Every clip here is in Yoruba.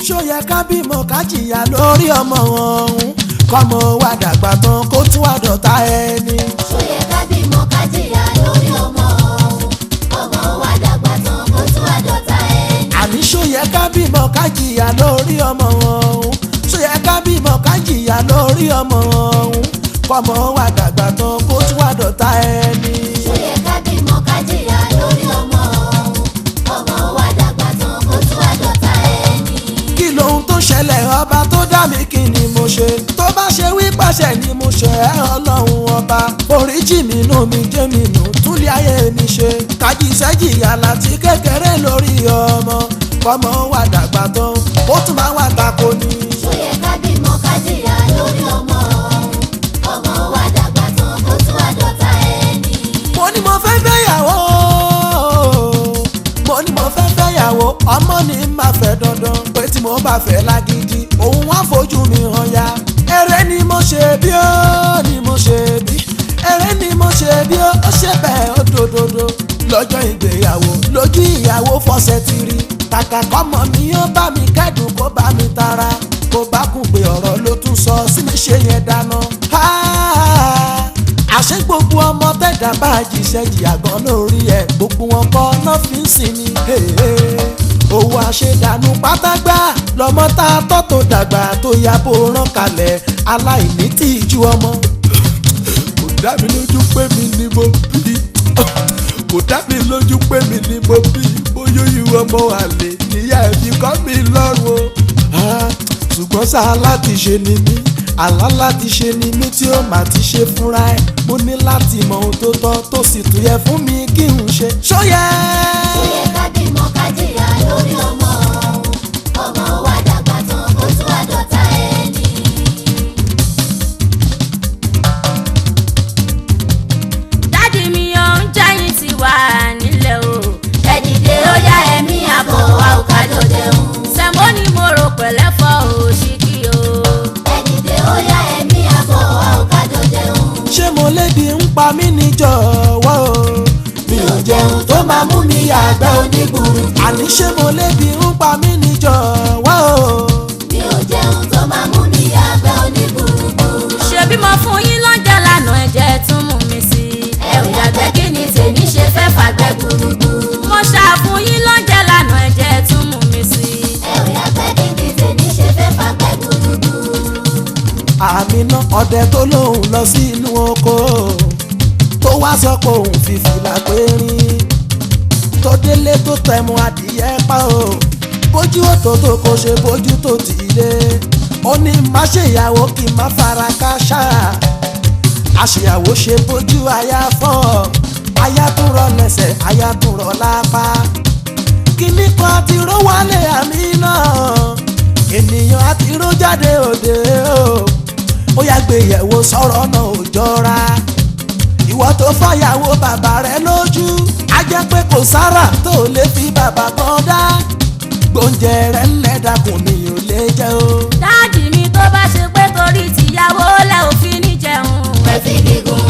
ṣó yẹ ká bímọ ká jìyà lórí ọmọ ọ̀hún kọ́mọ wa dàgbà tán kó tún wá dọ̀tá ẹni. ṣó yẹ ká bímọ ká jìyà lórí ọmọ ọ̀hún ọmọ wa dàgbà tán kó tún wá dọ̀tá ẹni. àní ṣó yẹ ká bímọ ká jìyà lórí ọmọ ọ̀hún ṣó yẹ ká bímọ ká jìyà lórí ọmọ ọ̀hún kọ́mọ wa dàgbà tán kó tún wá dọ̀tá ẹni. ṣó yẹ ká bímọ ká jìyà lórí ọmọ ọ̀hún ọmọ wa dàgbà tán kó tún wá dọ̀tá ẹni. kí lohun tó ṣẹlẹ̀ ọba tó dá mi kí ni mo ṣe tó bá ṣe wí pàṣẹ ni mo ṣe ẹ́ ọlọ́run ọba oríjì mi nù mí jẹ́ mi nù túlẹ̀ ayé mi ṣe kájíṣẹ́ jìyà láti kékeré lórí ọmọ kọ́mọ wa dàgbà tán ó tún máa wà tako ni. ṣó yẹ ká bímọ ká jìyà lórí ọmọ ọ̀hún ọmọ wa dàgbà tán kó tún wá dọ̀tá ẹni. mo ní mo fẹ́ fẹ́yàwó mo ní mo fẹ́ fẹ́yàwó ọmọ ni máa fẹ́ dandan pé tí mo bá fẹ́ lágídí òun wá fojú mi hàn ya eré ni mo ṣe bí ó ni mo ṣe bí eré ni mo ṣe bí ó ṣe bẹ́ẹ̀ ó dòdòdó lọ́jọ́ ìgbéyàwó lójú ìyàwó fọṣẹ ti rí kàkà kọ́mọ mi ó bá mi kẹ́dùn kó bá mi tara kó bá kún pé ọ̀rọ̀ ló tún sọ sí mi ṣe yẹn dáná. àṣé gbogbo ọmọ tẹ̀dá bá jíṣẹ́ jìyà gan lórí ẹ̀ gbogbo wọn kọ́ náà fi ń sinmi. owó àṣedànù pátágbá lọmọ tá a tọ́ tó dàgbà tó yàbò rán kalẹ̀ aláìní tí ìjú ọmọ. kò dá mi lójú pé mi ni mo bí kò dá mi lójú pé mi ni mo bí bóyá ìwọ ọmọ àlè níyà ẹ̀mí kọ́ mi lọ́rùn o. ṣùgbọ́n sáà láti ṣe ni mí àlá láti ṣe ni mí tí ó mà ti ṣe fúnra ẹ̀ mo ní láti mọ ohun tó tọ́ tó sì tún yẹ fún mi kí n ṣe. ṣó yẹ. ṣó yẹ ká bímọ ká jìyà lórí ọmọ ọ̀hún ọmọ wa dàgbà tán kó tún wá dọ̀tá ẹni. dádì mi ò ń jẹ́yìn ti wà nílẹ̀ o. ẹ dìde ó yá ẹ̀mí àbọ̀ wa ò ká jọ jẹun. sẹ̀mó ni mo rò pẹ̀lẹ́fọ́ òṣìkì o. ẹ dìde ó yá ẹ̀mí àbọ̀ wa ò ká jọ jẹun. ṣé mo lébi ń pa mí ní jọ̀wọ́ o. mi ò jẹun tó máa mú mi yàgbẹ́ onígbùrù. àní ṣé mo lébi ń pa mí ní jọ̀wọ́ o. mi ò jẹun tó máa mú mi yàgbẹ́ onígbùrù. ṣebí mo fún yín lọ́jọ́ lánàá ẹ̀jẹ̀ tún mú mi sí i. ẹ ò yàgbẹ́ kí ni tèmi ṣe fẹ́ fàgbẹ́ gbùrùgbùrù. mo ṣàfún yín lọ́jọ́ lánàá ẹ̀jẹ̀ tún mú mi sí i. ẹ ò yàgbẹ́ kí ni tèmi ṣe fẹ́ fàgbẹ́ gbùrùgbùrù. Àmínà ọdẹ tó lóun lọ sí inú oko tó wá sọ pé òun fi fìlà périn tó délé tó tẹmu adìyẹ pa o bójú òtòtò kò ṣe bójú tó ti lé ó ní má ṣèyàwó kí n má fara káṣá àṣeyàwó ṣe bójú aya fọ́ aya tún rọ lẹ́sẹ̀ aya tún rọ lápá kíní kan àti ró wálé Àmínà ènìyàn àti ró jáde òde o ó yá gbéyẹ̀wò sọ̀rọ̀ náà ò jọra ìwọ tó fàyàwó bàbá rẹ lójú á jẹ́ pé kò sára tó lè fi bàbá kan dá gbóúnjẹ rẹ ńlẹ̀ dákun mi ò lè jẹ́ o. dádì mi tó bá ṣe pé torí tìyàwó lẹ ò fi ní jẹun. ẹ fi gígùn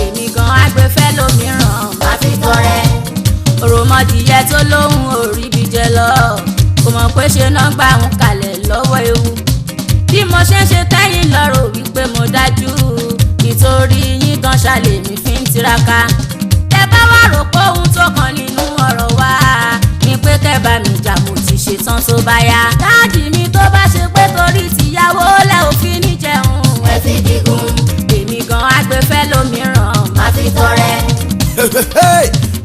èmi gan agbèfẹ́ lómìíràn máa fi tọrẹ. òròmọdìyẹ tó lóhùn orí bí jẹ lọ kò mọ̀ pé ṣe náà gbà ń kalẹ̀ lọ́wọ́ ewu bí mo ṣe ń ṣe tẹ́yìn lọ́rọ̀ wípé mo dájú nítorí yín gan ṣàlè mi fi ń tiraka tẹ bá wà rò pé ohun tó kàn nínú ọ̀rọ̀ wa ni pé kẹ́ bá mi jà mo ti ṣetán tó bá yá dáàdì mi tó bá ṣe pé torí tìyàwó lẹ ò fi ní jẹun ẹ fi gígùn èmi gan agbèfẹ́ lómìíràn máa fi tọrẹ.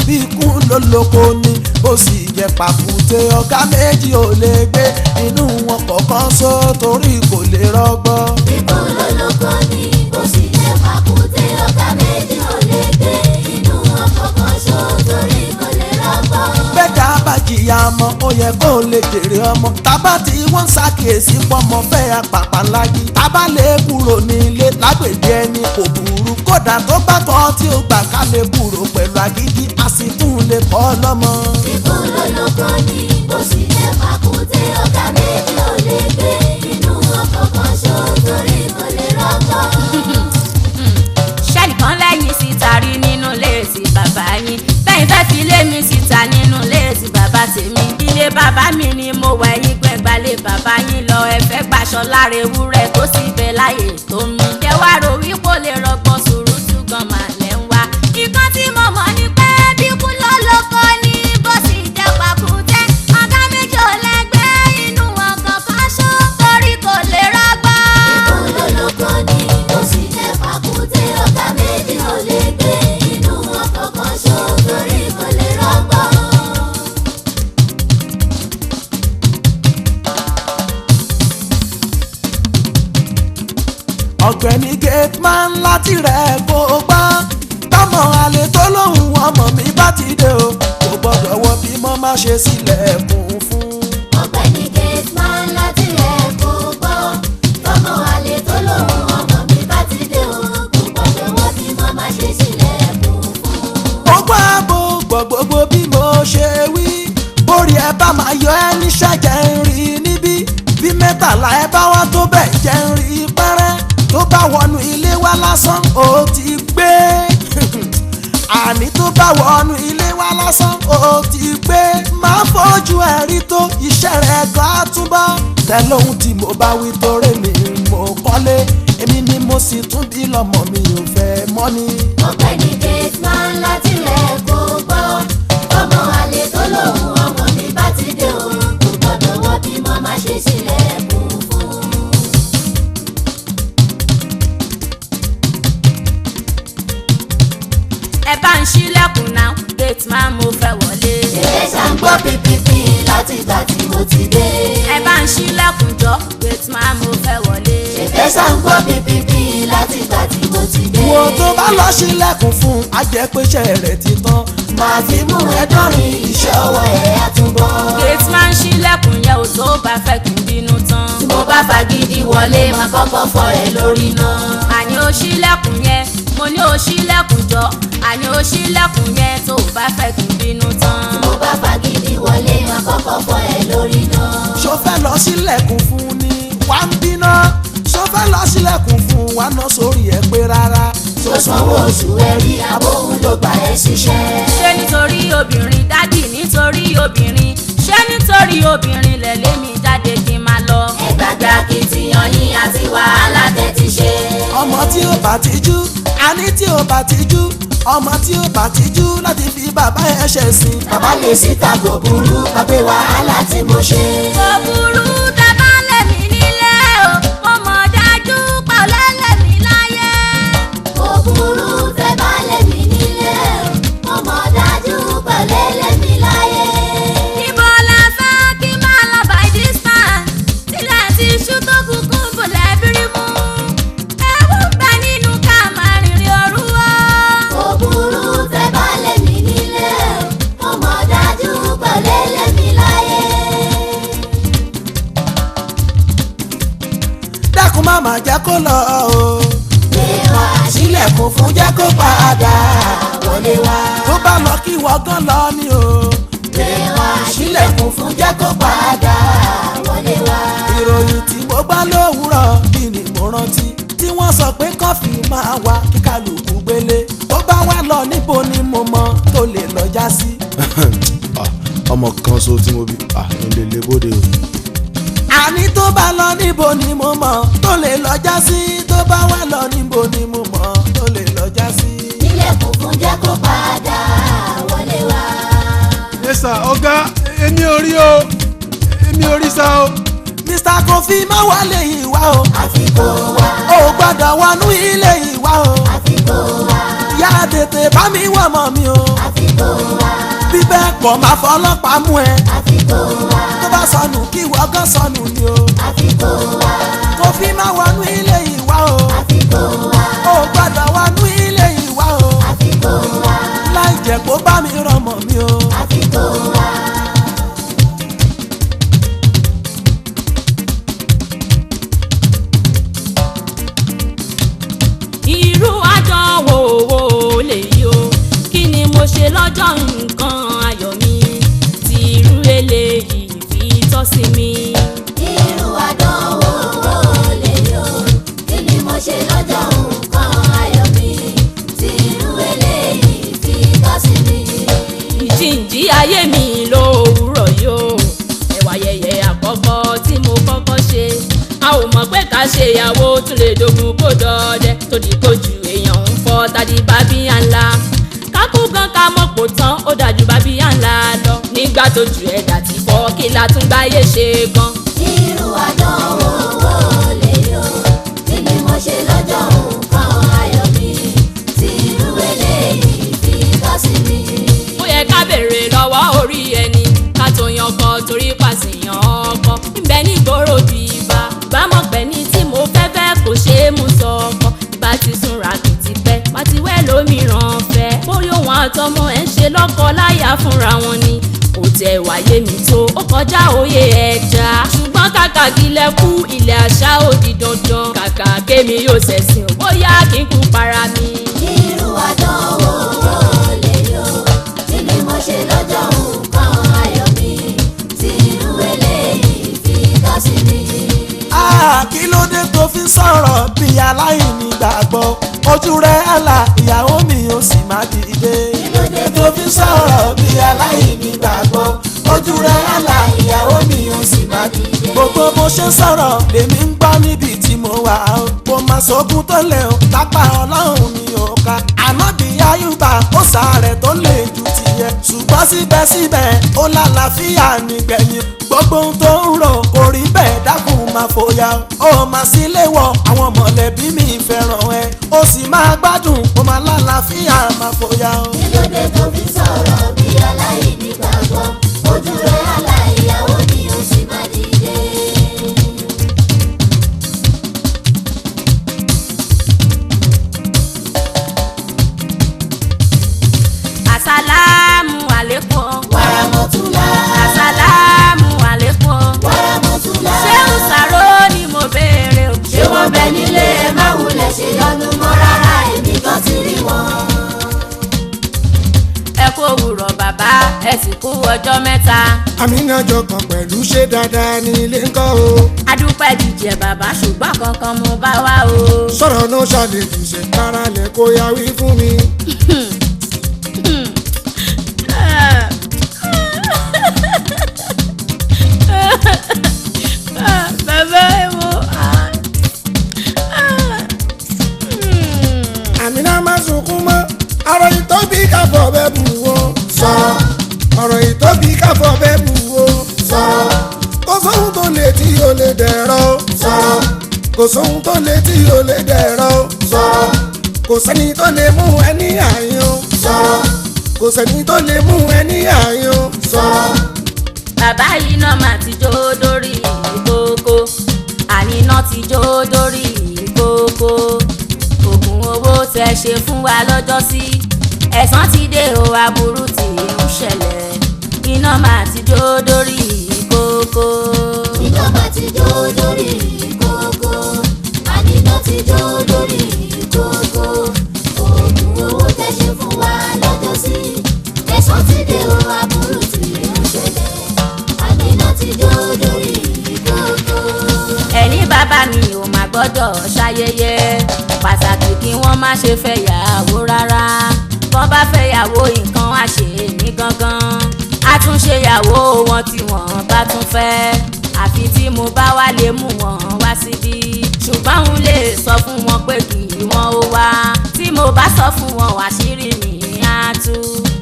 bí ikú ló lóko ni ó sì jẹ pàkúté ọ̀gá méjì ò lè gbé inú wọn kọ̀ọ̀kan só torí kò lè rọgbọ. ikú ló lóko ni ó sì jẹ pàkúté ọ̀gá méjì ò lè gbé inú ọkọ̀ kan ṣó torí kò lè rọgbọ. bẹ́ẹ̀dá bá jìyà ọmọ ó yẹ kó lè jèrè ọmọ tábà tí wọ́n ń ṣàkíyèsí pọ́mọ fẹ́ apàpà láyé tábà lè kúrò nílé lágbègbè ẹni kò burú kódà tó bá kọ́ tí ó gbà ká lè kúrò pẹ̀lú agídí a sì tún lè kọ́ lọ́mọ. ikú ló lóko ni ó sì jẹ pàkúté ọ̀gá méjì ò lè gbé inú ọkọ̀ kan ṣó torí kò lè rọgbọ. ṣẹ́nìkan lẹ́yìn síta rí nínú léèsì bàbá yín bẹ́ẹ̀ fẹ́ fi lé mi síta nínú léèsì bàbá tèmi ilé bàbá mi ni mo wà yín gbẹ̀gbà gbalẹ̀ bàbá yín lọ ẹ fẹ́ gbaṣọ lára ewúrẹ́ tó sì bẹ láyè tó mi. jẹ́ wá rò wípé ó lè rọgbọ́n sùúrùtù gan màlẹ́ ń wá. ìkan tí mo mọ̀ ni pé bí kú ló lóko ní bó sì jẹ́ pàkúté. ọ̀gá méjì ò lẹ́gbẹ́ inú ọkàn kan ṣó torí kò lè rọgbọ́n. Ikú ló lóko ní bó sì jẹ́ pàkúté. Ọ̀gá méjì ò lè gbé inú ọkọ̀ kan ṣó torí kò lè rọgbọ́n. ọ̀gbẹ́ni gateman láti rẹ̀ kó gbọ́ tọmọ àlè tó lóhùn ọmọ mi bá ti dé o kò gbọ́dọ̀ wọ bí mo má ṣe sílẹ̀kùn fún. Ọ̀gbẹ́ni gateman láti rẹ̀ kó gbọ́ tọmọ àlè tó lóhùn ọmọ mi bá ti dé o kò gbọ́dọ̀ wọ bí mo má ṣe sílẹ̀kùn fún. ó gbọ́ àbò gbogbo bí mo ṣe wí bórí ẹ bá máa yọ ẹ níṣẹ́ jẹ́ ń rí níbí bí mẹ́tàlá ẹ bá wá tó bẹ̀ jẹ́ ń rí pẹ́rẹ́ tó bá wọnú ilé wa lásán ó ti gbé àní tó bá wọnú ilé wa lásán ó ti gbé máa fojú ẹ rí tó iṣẹ́ rẹ̀ gan á túbọ̀ tẹ̀lé ohun tí mo bá wí torí mi mo kọ́lé èmi ni mo sì tún bí lọ́mọ mi ò fẹ́ mọ́ ni. Ọ̀gbẹ́ni gateman láti rẹ̀ kó gbọ́ tọmọ àlè tó lóhùn ọmọ mi bá ti dé o kò gbọ́dọ̀ wọ bí mo má ṣe sílẹ̀kùn fún. ẹ bá ń ṣílẹ̀kùn náà gateman mo fẹ́ wọlé. ṣèlè ṣàǹgbọ́ pípípí láti ìgbà tí mo ti dé. ẹ bá ń ṣílẹ̀kùn jọ gateman mo fẹ́ wọlé. ṣèlè ṣàǹgbọ́ pípípí láti ìgbà tí mo ti dé. wo tó bá lọ sílẹ̀kùn fún ajẹ́pẹ́ṣẹ́ rẹ̀ ti tán màá fi mú ẹ dọ́rin iṣẹ́ ọwọ́ ẹ̀ àtúbọ̀. gateman ṣílẹ̀kùn yẹn ò tó bá fẹ́ kí n bínú tán. tí mo bá fagídí wọlé máa kọ́kọ́ fọ ẹ lórí náà. àní ó ṣílẹ̀kùn yẹn mo ní ó ṣílẹ̀kùn jọ àní ó ṣílẹ̀kùn yẹn tó bá fẹ́ kí n bínú tán. tí mo bá fagídí wọlé máa kọ́kọ́ fọ ẹ lórí náà. ṣó fẹ́ lọ sílẹ̀kùn fún ni wá ń bínú ṣó fẹ́ lọ sílẹ̀kùn fún wa ná sórí ẹ̀ pé rárá. tó sanwó oṣù ẹ rí abóhùn ló gbà ẹ ṣiṣẹ́. ṣé nítorí obìnrin dádì nítorí obìnrin ṣé nítorí obìnrin lẹ̀lé mi jáde kí n máa lọ. ẹ gbàgbé akitiyan yín àti wàhálà tẹ́ ti ṣe. ọmọ tí ó bá ti jú àní tí ó bá ti jú ọmọ tí ó bá ti jú láti fi bàbá ẹ̀ ṣẹ̀ sìn. bàbá lè síta kò burú kápẹ́ wàhálà tí mo ṣe. kò burú dábàá lèmi nílé o mo mọ̀ dájú pàlẹ́ lèmi láyé. kò burú tẹ́ bá lèmi nílé o mo mọ̀ dájú pẹ̀lẹ́ lèmi láyé. ibo la fẹ́ kí máa lọ by this time sílẹ̀ tí iṣu tó kúkú bò lẹ́bírí mú. ewu ń bẹ nínú ká máa rìnrìn òru o. kò burú tẹ́ bá lèmi nílé o mo mọ̀ dájú pẹ̀lẹ́ lèmi láyé. dákun má má jẹ́ kó lọ o lè wá sílẹ̀kùn fún jẹ́ kó padà wọlé wá. tó bá lọ kí wọ́n gan lọ ni o lè wá sílẹ̀kùn fún jẹ́ kó padà wọlé wá. ìròyìn tí mo gbọ́ lówùúrọ̀ bí ni mo rántí tí wọ́n sọ pé kọ́fì máa wá kí kálukú gbélé tó bá wá lọ níbo ni mo mọ tó lè lọ já sí. ọmọ kan so tí mo bí ilé lébóde o. àní tó bá lọ níbo ni mo mọ tó lè lọ já sí tó bá wá lọ níbo ni mo mọ tó lè lọ já sí. sílẹ̀kùn fún jẹ́ kó padà wọlé wá. yẹ́sà ọ̀gá èmi ò rí o èmi ò rí sá o. Mr. Kofi má wọlé ìwà o àfi kó wá. ò gbọ́dọ̀ wọnú ilé ìwà o àfi kó wá. yá tètè bá mi wọ̀ mọ́ mi o àfi kó wá. bí bẹ́ẹ̀ kọ́ máa fọlọ́pàá mú ẹ àfi kó wá. tó bá sọnù kí ìwọ gan sọnù ni o àfi kó wá. Kofi má wọnú ilé ìwà o àfi kó wá. ò gbọ́dọ̀ wọnú ilé ìwà o àfi kó wá. láì jẹ́ kó bá mi rọmọ mi o. àfi kó wá. irú àdánwò wo lèyí o kí ni mo ṣe lọ́jọ́ nǹkan ayọ̀ mi tí irú eléyìí fi tọ́ sí mi. irú àdánwò wo lèyí o kí ni mo ṣe lọ́jọ́ nǹkan ayọ̀ mi tí irú eléyìí fi tọ́ sí mi. ìjìnjí ayé mi lówùúrọ̀ yìí o ẹ̀wà yẹyẹ àkọ́kọ́ tí mo mọ̀ pé ká ṣe ìyàwó tún lè dogun kó dọdẹ tó di kojú èèyàn ń fọ́ tàbí bábíyá ńlá kákú gan ká mọ̀ pò tán ó dájú bábíyá ńlá lọ nígbà tó ju ẹ̀dá ti fọ́ kí la tún gbáyé ṣe gan. irú àdánwò wo lè yọ kí ni mo ṣe lọ́jọ́ nǹkan ayọ̀ mi tí irú eléyìí fi tọ́ sí mi. ó yẹ ká béèrè lọ́wọ́ orí ẹni ká tó yan ọkọ torí pàṣẹyàn ọkọ ńbẹ nígboro bí ibà bámọ̀ pẹ́ ní tí mo fẹ́ kò ṣeé mú sọ ọkọ ìbá ti súnra kì ti pẹ́ má ti wẹ́ lómìíràn fẹ́ bóyá òun àtọmọ ẹ̀ ń ṣe lọ́kọ láyà fúnra wọn ni kò tẹ̀ wáyé mi tó ó kọjá òye ẹja ṣùgbọ́n kàkà kílẹ̀ kú ilẹ̀ àṣà ó di dandan kàkà kémi yóò ṣẹ̀sìn bóyá kí n kú para mi. irú àdánwò wo lè yọ kí ni mo ṣe lọ́jọ́ nǹkan ayọ̀ mi tí irú eléyìí fi tọ́ sí mi. kí ló dé tó fi sọ̀rọ̀ bí aláìní gbàgbọ́ ojú rẹ̀ àlà ìyàwó mi ò sì má dìde. kí ló dé tó fi sọ̀rọ̀ bí aláìní gbàgbọ́ ojú rẹ̀ àlà ìyàwó mi ò sì má dìde. gbogbo bó ṣe sọ̀rọ̀ lèmi ń gbọ́ níbi tí mo wà ó kò má sógun tó lè ó lápá ọlọ́run mi ò ká àmọ́ bí ayúbà ó sàárẹ̀ tó lè ju tiẹ̀ ṣùgbọ́n síbẹ̀síbẹ̀ ó lálàáfíà nígbẹ̀yìn gbogbo ohun tó ń rò kò rí bẹ́ẹ̀ dákun máa fòyà ó máa sílé wọ àwọn mọ̀lẹ́bí mi fẹ́ràn ẹ ó sì máa gbádùn ó máa lálàáfíà máa fòyà. kí ló dé tó fi sọ̀rọ̀ bí aláìní gbàgbọ́ ojú rẹ̀ àlà ìyàwó mi ò sì má dìde. Asalamu alaikum. wàràmọ̀túnlá. Asalamu alaikum. wàràmọ̀túnlá. ṣé ń sàró ni mo béèrè o. ṣé wọ́n bẹ nílé ẹ má wulẹ̀ ṣe yọnu mọ́ rárá èmi kan ti rí wọn. ẹ kú òwúrọ̀ bàbá ẹ sì kú ọjọ́ mẹ́ta. Àmínà jọkàn pẹ̀lú ṣé dáadáa ní ilé ńkọ́ o. adúpẹ́ jíjẹ bàbá ṣùgbọ́n kankan mo bá wá o. sọ̀rọ̀ náà ṣàlejò ṣe kára lẹ̀ kó yá wí fún mi. bàbá ẹ wo. Àmínà má sunkún mọ́ ọ̀rọ̀ ìtóbi káfọ́ bẹ́ẹ̀ bù wó. sọ̀rọ̀ ọ̀rọ̀ ìtóbi káfọ́ bẹ́ẹ̀ bù wó. sọ̀rọ̀ kò sóhun tó lè tí o lè dẹ̀rọ̀. sọ̀rọ̀ kò sóhun tó lè tí o lè dẹ̀rọ̀. sọ̀rọ̀ kò sẹ́ni tó lè mú ẹni àyàn. sọ̀rọ̀ kò sẹ́ni tó lè mú ẹni àyàn. sọ̀rọ̀. bàbá yìí náà mà ti jó dórí ìkókó àníná ti jó dórí ìkókó oògùn owó tẹ ṣe fún wa lọ́jọ́sí ẹ̀san ti dé o aburú tí ń ṣẹlẹ̀ iná mà ti jó dórí ìkókó. iná má ti jó lórí ìkókó àníná ti jó lórí ìkókó oògùn owó tẹ́ ṣe fún wa lọ́jọ́ sí ẹ̀san ti dé o aburú tí ń ṣẹlẹ̀ àníná ti jó lórí ìkókó. ẹ̀yin bàbá mi ò má gbọ́dọ̀ ṣayẹyẹ pàtàkì kí wọ́n má ṣe fẹ́yàwó rárá bọ́n bá fẹ́yàwó nǹkan á ṣe ní gangan á tún ṣèyàwó wọn tí wọ́n bá tún fẹ́ àfi tí mo bá wá lè mú wọn wá síbí ṣùgbọ́n òun lè sọ fún wọn pé kí wọ́n ó wá tí mo bá sọ fún wọn àṣírí mi á tú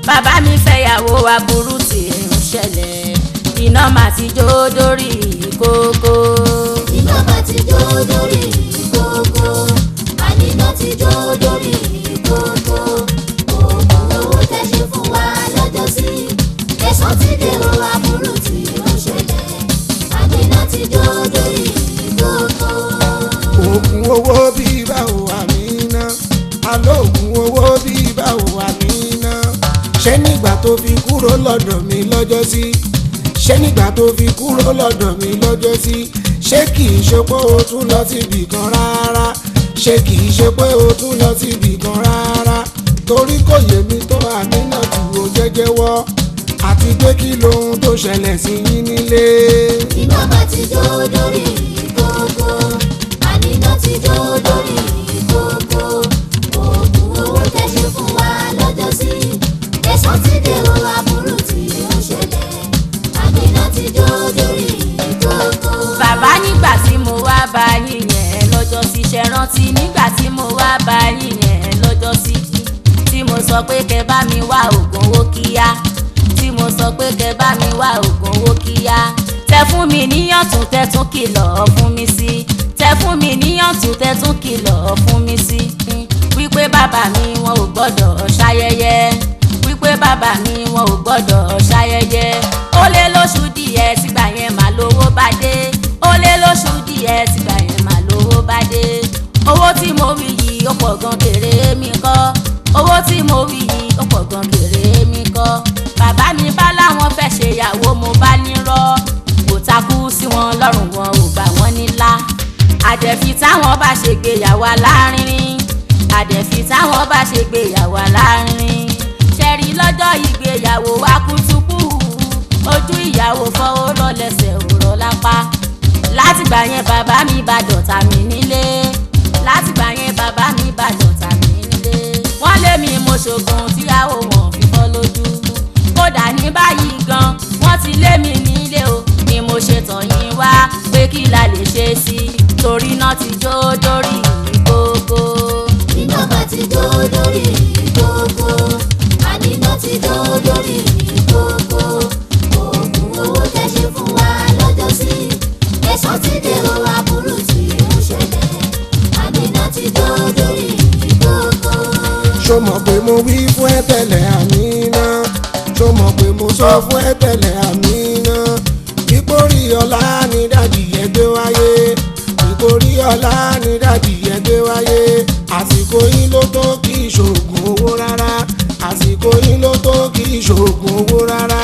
bàbá mi fẹ́yàwó aburú tí ń ṣẹlẹ̀ iná mà ti jó dórí ìkókó. iná má ti jó lórí ìkókó àníná ti jó lórí ìkókó oògùn owó tẹ́ ṣe fún wa lọ́jọ́ sí ẹ̀san ti dé o aburú tí ó ṣẹlẹ̀ àníná ti jó lórí ìkókó. oògùn owó bíi báwo Àmínà alóògùn owó bíi báwo Àmínà ṣé nígbà tó fi kúrò lọ́dọ̀ mi lọ́jọ́ sí ṣé nígbà tó fi kúrò lọ́dọ̀ mi lọ́jọ́ sí ṣé kìí ṣe pé o tún lọ síbì kan rárá ṣé kìí ṣe pé o tún lọ síbì kan rárá torí kò yé mi tó Àmínà tí o jẹ́jẹ́ wọ́ àti pé kí lohun tó ṣẹlẹ̀ sí yín nílé. iná má ti jó lórí ìkókó àníná ti jó lórí ìkókó oògùn owó tẹ́ ṣe fún wa lọ́jọ́ sí ẹ̀san ti dé o aburú tí ó ṣẹlẹ̀ àníná ti jó lórí ìkókó. bàbá nígbà tí mo wá bá yín sọ pé kẹ́ bá mi wá oògùn owó kíá tí mo sọ pé kẹ́ bá mi wá oògùn owó kíá tẹ fún mi níyàntún tẹ tún kìlọ̀ fún mi sí tẹ fún mi níyàntún tẹ tún kìlọ̀ fún mi sí wípé bàbá mi wọn ò gbọ́dọ̀ ṣayẹyẹ wípé bàbá mi wọn ò gbọ́dọ̀ ṣayẹyẹ ó lé lóṣù díẹ̀ tìgbà yẹn mà lówó bá dé ó lé lóṣù díẹ̀ tìgbà yẹn mà lówó bá dé owó tí mo wí yìí ó pọ̀ gan kéré mi kọ́ owó tí mo wí yìí ó pọ̀ gan kéré mi kọ́ bàbá mi bá láwọn fẹ́ ṣe ìyàwó mo bá nírọ́ kò takú sí wọn lọ́rùn wọn ò gbà wọ́n nílá àdẹ̀fí táwọn bá ṣe gbéyàwó alárinrin àdẹ̀fí táwọn bá ṣe gbéyàwó alárinrin ṣẹ́rí lọ́jọ́ ìgbéyàwó wa kútùkù ojú ìyàwó fọwọ́ rọ lẹ́sẹ̀ òrọ̀ lápá látìgbà yẹn bàbá mi bá dọ̀tá mi nílé látìgbà yẹn bàbá mi bá dọ̀tá mi nílé wọ́n lé mi mo ṣògùn tíyàwó wọn fi fọ́ lójú kódà ní báyìí gan wọ́n ti lé mi nílé o ni mo ṣe tọ̀ yín wá pé kí la lè ṣe sí torí náà ti jó dórí ìkókó. iná bá ti jó dórí ìkókó àníná ti jó dórí ìkókó oògùn owó tẹ́ ṣe fún wa lọ́jọ́ sí ẹ̀sán ti dèrò aburú tí ó ṣẹlẹ̀ àníná ti jó dórí ìkókó. ṣó mọ̀ pé mo wí fún ẹ tẹ́lẹ̀ Àmínà ṣó mọ̀ pé mo sọ fún ẹ tẹ́lẹ̀ Àmínà ìkórè ọ̀la ni dádì yẹn gbé wáyé ìkórè ọ̀la ni dádì yẹn gbé wáyé àsìkò yín ló tó kí ìṣògùn owó rárá àsìkò yín ló tó kí ìṣògùn owó rárá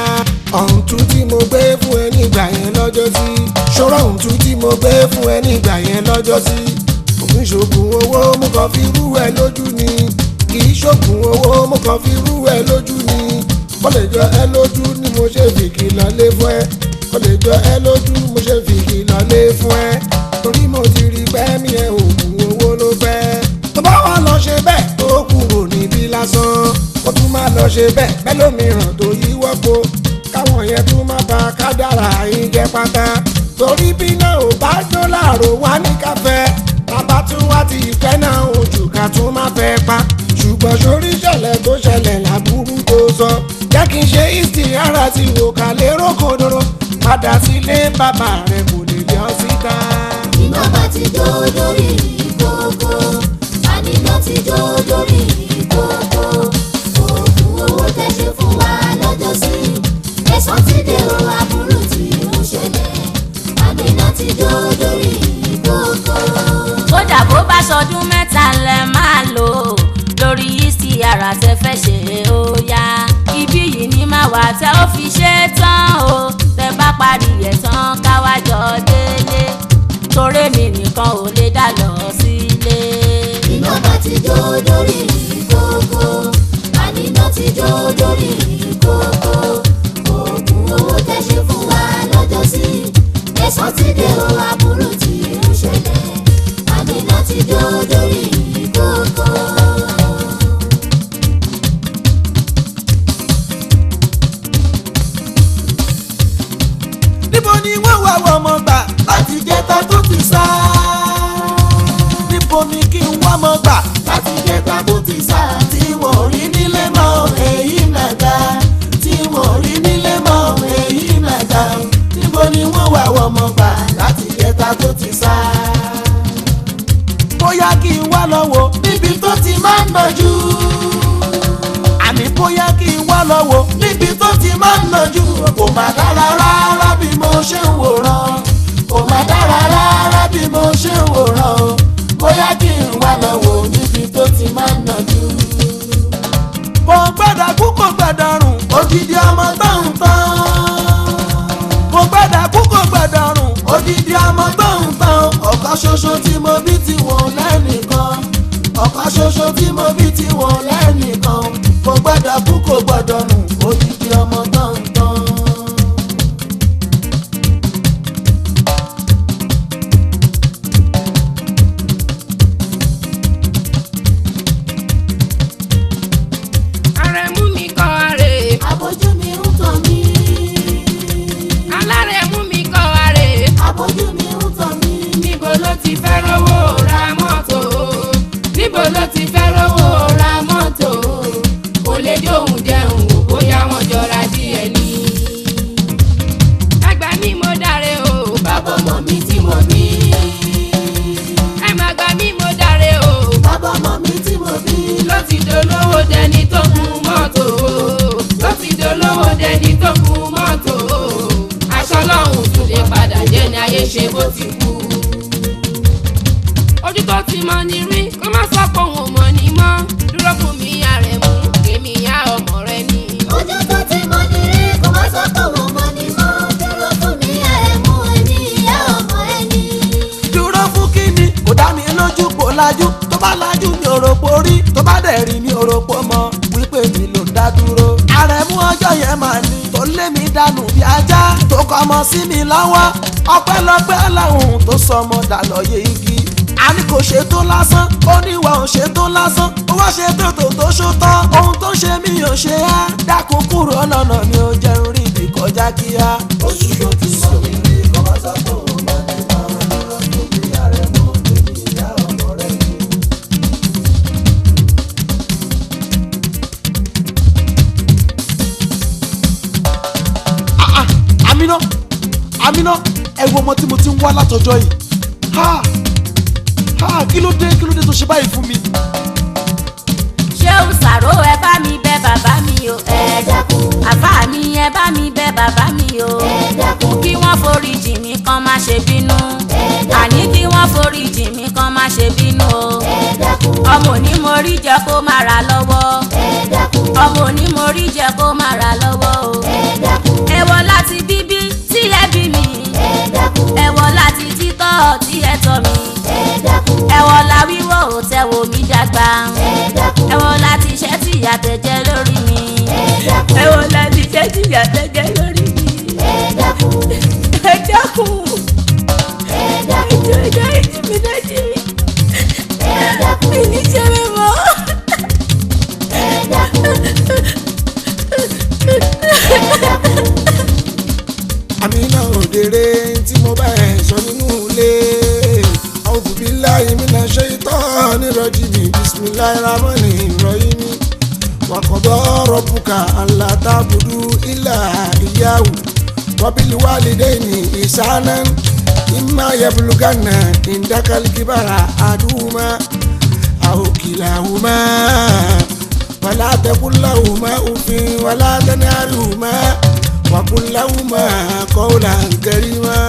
ọ̀ǹtún tí mo gbé fún ẹ nígbà yẹn lọ́jọ́ sí ṣọ́rọ̀ ọ̀ǹtún tí mo gbé fún ẹ nígbà yẹn lọ́jọ́ sí òfin ṣògùn owó mo kàn fi rú ẹ lójú ni kì í ṣògùn owó mo kàn fi rú ẹ lójú ni ó lè jọ ẹ lójú ni mo ṣe fi kìlọ̀ lé fún ẹ ó lè jọ ẹ lójú mo ṣe fi kìlọ̀ lé fún ẹ torí mo ti rí pẹ́ẹ́mì ẹ òògùn owó ló fẹ́ tó bá wà lọ ṣe bẹ́ẹ̀ tó kúrò níbí lásán ó tún máa lọ ṣe bẹ́ẹ̀ bẹ́ẹ̀ lómìíràn tó yíwọ́ po káwọn yẹn tún má ba kádàrá yín jẹ́ pátá torí bí náà ò bá jó láàrò wá ní káfẹ́ bàbá tún wá ti ìfẹ́ náà ojú ká tún má fẹ́ pa ṣùgbọ́n sórí ìṣẹ̀lẹ̀ tó ṣẹlẹ̀ láburú tó sọ jẹ́ kí n ṣe ìsì ara ti wò ká lérò kòdòrò padà sílé bàbá rẹ̀ kò lè yọ síta. iná bá ti jó dórí ìkókó àníná ti jó dórí ìkókó oògùn owó tẹ́ ṣe fún wa lọ́jọ́ sí ẹ̀sán ti dèrò aburú tí ó ṣẹlẹ̀ àníná ti jó dórí ìkókó. kódà bó bá ṣọdún mẹ́ta lẹ máa lò lórí ìsì ara tẹ fẹ́ ṣe ó yá ibí yìí ní máa wà tẹ ó fi ṣe tán o tẹ bá parí ẹ̀ tán káwájọ délé torí mi nìkan ò lè dá lọ sílé. iná bá ti jó dórí ìkókó àníná ti jó dórí ìkókó oògùn owó tẹ́ ṣe fún wa lọ́jọ́ sí ẹ̀sán ti dèrò aburú tí ó ṣẹlẹ̀ àníná ti jó dórí ìkókó. níbo ni wọ́n wá wọ ọmọ gbà láti jẹta tó ti sá níbo ni kí n wá ọmọ gbà láti jẹta tó ti sá tí wọ́n rí nílé mọ́ èyí nàga tí wọ́n rí nílé mọ́ èyí nàga níbo ni wọ́n wá wọ ọmọ gbà láti jẹta tó ti sá. bóyá kí n wá lọ wò níbi tó ti máa ń nàjú àní bóyá kí n wá lọ wò níbi tó ti máa ń nàjú kò má dára rárá bí mo ṣe ń wòran kò má dára rárá bí mo ṣe ń wòran o bóyá kí n wá lọ wò níbi tó ti máa ń nàjú. kò gbọ́dọ̀ kú kò gbọ́dọ̀ rùn odidi ọmọ gbọ̀n tán kò gbọ́dọ̀ kú kò gbọ́dọ̀ rùn odidi ọmọ gbọ̀n tán ọ̀kan ṣoṣo tí mo bí ti wọ̀n lẹ́nìkan ọ̀kan ṣoṣo tí mo bí ti wọ̀n lẹ́nìkan kò gbọ́dọ̀ kú kò gbọ́dọ̀ rùn odidi ọmọ gbọ̀n tán. abojú mi ń ṣe bó ti kú. ojú tó ti mọ ní rí kó má sọ pé òun ò mọ ní mọ́ dúró fún mi Àrẹ̀mú èmi ìyá ọmọ rẹ ni. ojú tó ti mọ ní rí kó má sọ pé òun ò mọ ní mọ́ dúró fún mi Àrẹ̀mú èmi ìyá ọmọ rẹ ni. dúró fún kíni kò dá mi lójú kò lajú tó bá lajú mi ò rò pó rí tó bá dẹ̀ rí mi ò rò pó mọ wípé mi ló ń dá dúró. Àrẹ̀mú ọjọ́ yẹn máa ní tó lé mi dànù bí ajá tó kọ́ ọmọ sí mi lọ́wọ́ ọpẹ́lọpẹ́ Ọlọ́run tó sọ ọmọ dàlọ́yé igi. a ní kò ṣe tó lásán ó ní ìwà ò ṣe tó lásán ó wá ṣe tó tó ṣó tán ohun tó ṣe mí ò ṣe á dákun kúrò lọ́nà mi ò jẹun rí ibi kọjá kíá. oṣù tó ti sọ mi rí kọ́ bá sọ pé òun máa ní máa dúró tó bí Àrẹ̀mú èmi ìyá ọmọ rẹ ni. Amina Amina ẹ wo ọmọ tí mo ti ń wá látọjọ́ yìí kí ló dé tó ṣe báyìí fún mi. ṣé o ṣàrò ẹ bá mi bẹ̀ bàbá mi o. ẹ dákun àbá mi ẹ bá mi bẹ̀ bàbá mi o. ẹ dákun kí wọ́n foríjì mí kán má ṣe bínú. àní kí wọ́n foríjì mí kán má ṣe bínú o. ẹ dákun ọmọ òní mo rí jẹ kó má ra lọ́wọ́. ẹ dákun ọmọ òní mo rí jẹ kó má ra lọ́wọ́ o. ẹ dákun ẹ wọ láti bíbí tí ẹ bí mi. ẹ dákun ẹ wọ láti títọ́ tí ẹ tọ́ mi. ẹ dákun ẹ wọ la wíwọ́ ò tẹ wo mi dàgbà. ẹ dákun ẹ wọ láti iṣẹ́ tí ìyá tẹ̀jẹ̀ lórí mi. ẹ dákun ẹ wọ láti iṣẹ́ tí ìyá tẹ̀jẹ̀ lórí mi. ẹ dákun ẹ dákun ẹ dákun ẹjọ́ ìjì mi dájú mi. ẹ dákun mi ní ṣe mi mọ́. ẹ dákun Amina òdèrè tí mo bá ẹ̀ sọ nínú ilé. A'udhu billahi minash shaitani rajim bismillahir rahmanir rahim. Wa qada rabbuka alla ta'budu illa iyyahu wa bil walidayni ihsanan imma yablughanna indakal kibara ahaduhuma aw kilahuma fala taqul lahuma uffin wala tanharhuma وقل لهما قولا كريما.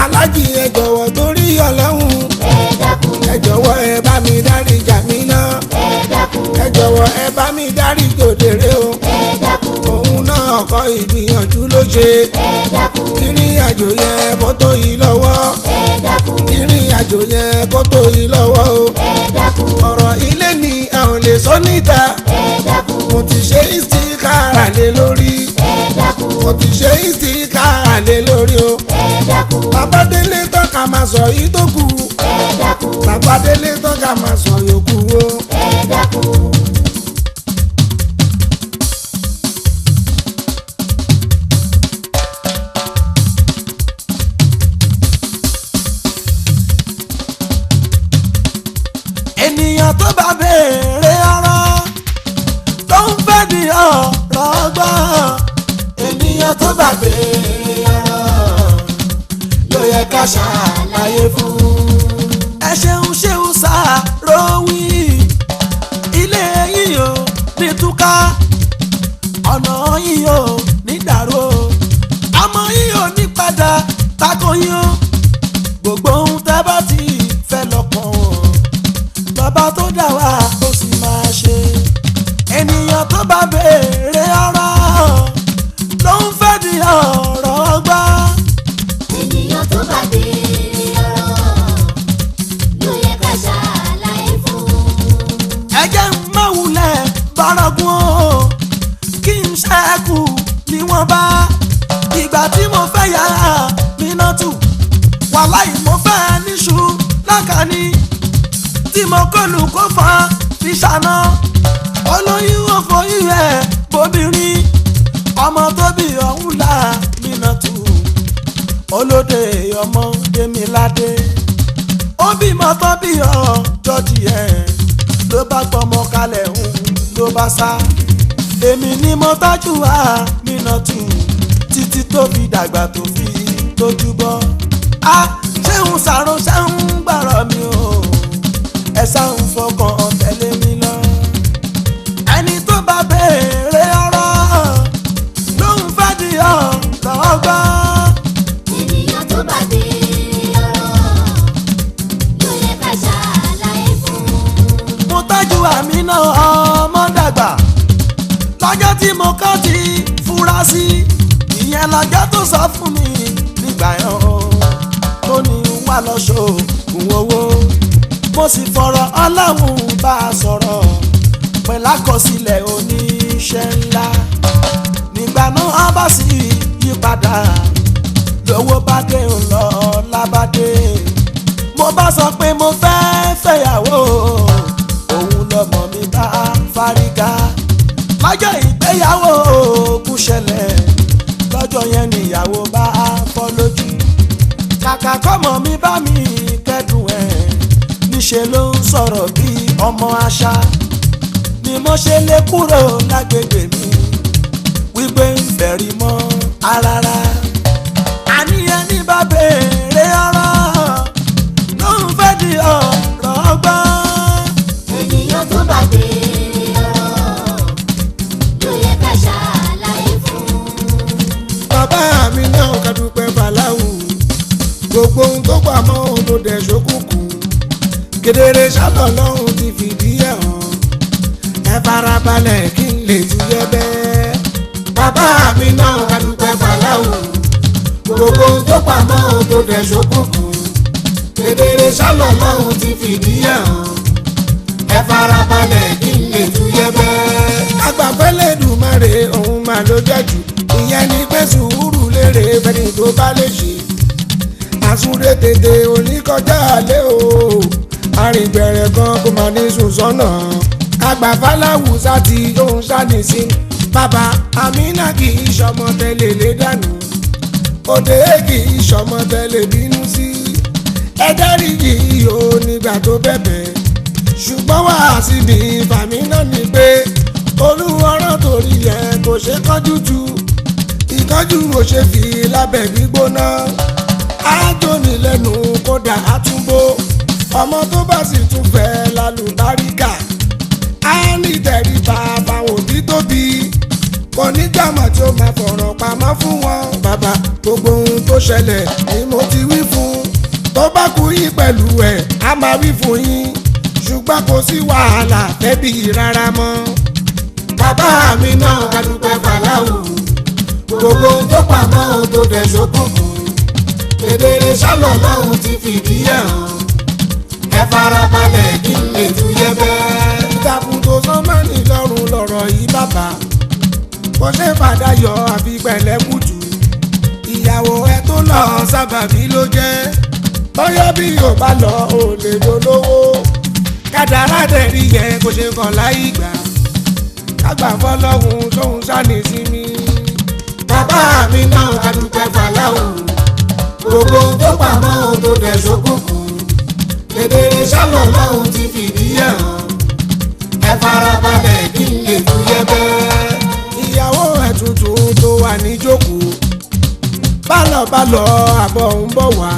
Aláàjì ẹ jọ̀wọ́ torí Ọlọ́run ẹ dákun ẹ jọ̀wọ́ ẹ bá mi dárí Jàmínà ẹ dákun ẹ jọ̀wọ́ ẹ bá mi dárí Tòdèrè o ẹ dákun òun náà kọ́ ìgbìyànjú ló ṣe ẹ dákun ìrìn àjò yẹn kó tó yí lọ́wọ́ ẹ dákun ìrìn àjò yẹn kó tó yí lọ́wọ́ o ẹ dákun ọ̀rọ̀ ilé ni a ò lè sọ níta ẹ dákun mo ti ṣe ìsìkára lé lórí ẹ dákun mo ti ṣe ìsìkára lé lórí o. ẹ dákun Bàbá délé tán ká máa sọ yìí tó kù. ẹ dákun Bàbá délé tán ká máa sọ yòókù o. ẹ dákun. ènìyàn tó bá béèrè ọ̀rọ̀ tó ń fẹ́ di ọ̀rọ̀ ọgbọ́n ènìyàn tó bá béèrè ọ̀rọ̀ ló yẹ ká ṣàlàyé fún. ẹ ṣeun ṣeun ṣàròwí ilé yìí ò ní túká ọ̀nà yìí ò ní dàrú ọmọ yìí ò ní padà tako yín o gbogbo ohun tẹ́ bá ti fẹ́ lọ́kàn o bàbá tó dá wa ó sì máa ṣe ènìyàn tó bá béèrè ọ̀rọ̀ ló ń fẹ́ di ọ̀rọ̀ ọgbà. ènìyàn tó bá béèrè ọ̀rọ̀ ló yẹ ká ṣàlàyé fún. ẹ̀jẹ̀ ń má wulẹ̀ bárọ̀gùn o kí n ṣẹ́kù ni wọ́n bá ìgbà tí mo fẹ́ yàrá mi náà tù wàláì mo fẹ́ níṣu lákàní tí mo kọlù kó fa fi ṣàná olóyún òfòyún ẹ̀ bóbìnrin ọmọ tó bí ọ̀hún là nínà tù olóde ọmọ Démiládé ó bímọ tó bí ọjọ́ díẹ̀ ló bá gbọmọ kalẹ̀ ń ló bá sá èmi ni mo tọ́jú wa nínà tù títí tó fi dàgbà tó fi tójú bọ́ a ṣéun sàrò ṣéun gbàrọ̀ mi o ẹ sáà ń fọkàn tẹ̀lé mi lọ. ẹni tó bá béèrè ọ̀rọ̀ ló ń fẹ́ di ọ̀rọ̀ ọgbọ́n. tí mo kọ́ ti fura sí ìyẹn lọ́jọ́ tó sọ fún mi nígbà yẹn o tó ní wà lọ́ṣọ́ọ̀gùn owó mo sì fọ̀rọ̀ ọlọ́run bá a sọ̀rọ̀ pẹ̀lú àkọsílẹ̀ oníṣẹ́ ńlá nígbà náà bá sì yí padà lówó bá dé ńlọ lábàdé mo bá sọ pé mo fẹ́ fẹ́yàwó òun lọmọ mi bá fárígá lọ́jọ́ ìgbéyàwó kú ṣẹlẹ̀ lọ́jọ́ yẹn níyàwó bá fọ́ lójú kàkà kọ́mọ mi bá mi kẹ́dùn ẹ̀ níṣẹ́ ló ń sọ̀rọ̀ bí ọmọ àṣà ni mo ṣe lè kúrò lágbègbè mi wípé ń fẹ̀rí mọ́ arára àníyàn ní bá béèrè ọ̀rọ̀ ló ń fẹ́ di ọ̀rọ̀ ọgbọ́n. ènìyàn tó bá béèrè ọ̀rọ̀ ló yẹ ká ṣàlàyé fún. bàbá mi náà ká dúpẹ́ fàlàhù gbogbo ohun tó gbà mọ́ ohun tó dẹ̀ ṣókùnkùn kedere ṣálọ̀ lọ́hùn ti fìdí ẹ̀ hàn ẹ farabalẹ̀ kí n lè tú yẹ bẹ́ẹ̀. bàbá mi náà ká dúpẹ́ fàlàhù gbogbo ohun tó gbà mọ́ ohun tó dẹ̀ ṣókùnkùn kedere ṣálọ̀ lọ́hùn ti fìdí ẹ̀ hàn ẹ farabalẹ̀ kí n lè tú yẹ bẹ́ẹ̀. agbàfẹ́lẹ́ dùmarè òun mà ló jẹ́ jù ìyẹn ní pé sùúrù lérè fẹ́ni tó bá lè ṣe àsúré tètè oníkọjá alẹ́ o arìnbẹ̀rẹ̀ kan kò máa ní sùn sọ́nà agbàfáláwùsá tí òun ṣáàdì sí bàbá Amina kì í ṣọmọ tẹ́lẹ̀ lé dànù òde kì í ṣọmọ tẹ́lẹ̀ bínú sí ẹ̀dẹ́rì yìí o nígbà tó bẹ̀bẹ̀ ṣùgbọ́n wá síbi Fàmínà ni pé olúwọ́rán torí ẹ̀ kò ṣe kánjú tu ìkánjú ò ṣe fi lábẹ́ gbígbóná ájóni lẹ́nu kódà àtúbó ọmọ tó bá sì tún fẹ́ lálùbáríkà á ní tẹríba fáwọn òbí tóbi kò ní jàmọ̀ tí ó máa fọ̀rọ̀ pamọ́ fún wọn. bàbá gbogbo ohun tó ṣẹlẹ̀ ni mo ti wí fún tó bá kú yín pẹ̀lú ẹ̀ á máa wí fún yín ṣùgbọ́n kò sí wàhálà fẹ́bí rárá mọ́. bàbá mi náà ká dúpẹ́ fàlàhù gbogbo ohun tó pamọ́ ohun tó dẹ̀ ṣókùnkùn kedere ṣálọ̀ lọ́hùn ti fìdí ẹ̀ hàn ẹ farabalẹ̀ kí n lè tú yẹ bẹ́ẹ̀. ìtàkùn tó sán mẹ́rin lọ́rùn lọ̀rọ̀ yìí bàbá kò ṣe fàdáyọ̀ àfi pẹ̀lẹ́kùtù ìyàwó ẹ tó lọ sábàbí ló jẹ́ bóyá bí yóò bá lọ ò lè dolówó kádàrá dẹ̀rí yẹn kò ṣe kàn láì gbà kágbà fọlọ́hún tóun sáni sí mi. bàbá mi náà ká dúpẹ́ fàlàhù gbogbo tó pamọ́ ohun tó dẹ̀ ṣókùnkùn kedere ṣálọ̀ lọ́hùn ti fìdí ẹ̀ hàn ẹ farabalẹ̀ kí n lè tú yẹ bẹ́ẹ̀. ìyàwó ẹ̀ tuntun tó wà níjókòó bálọ̀bálọ̀ àbọ̀ ń bọ̀ wá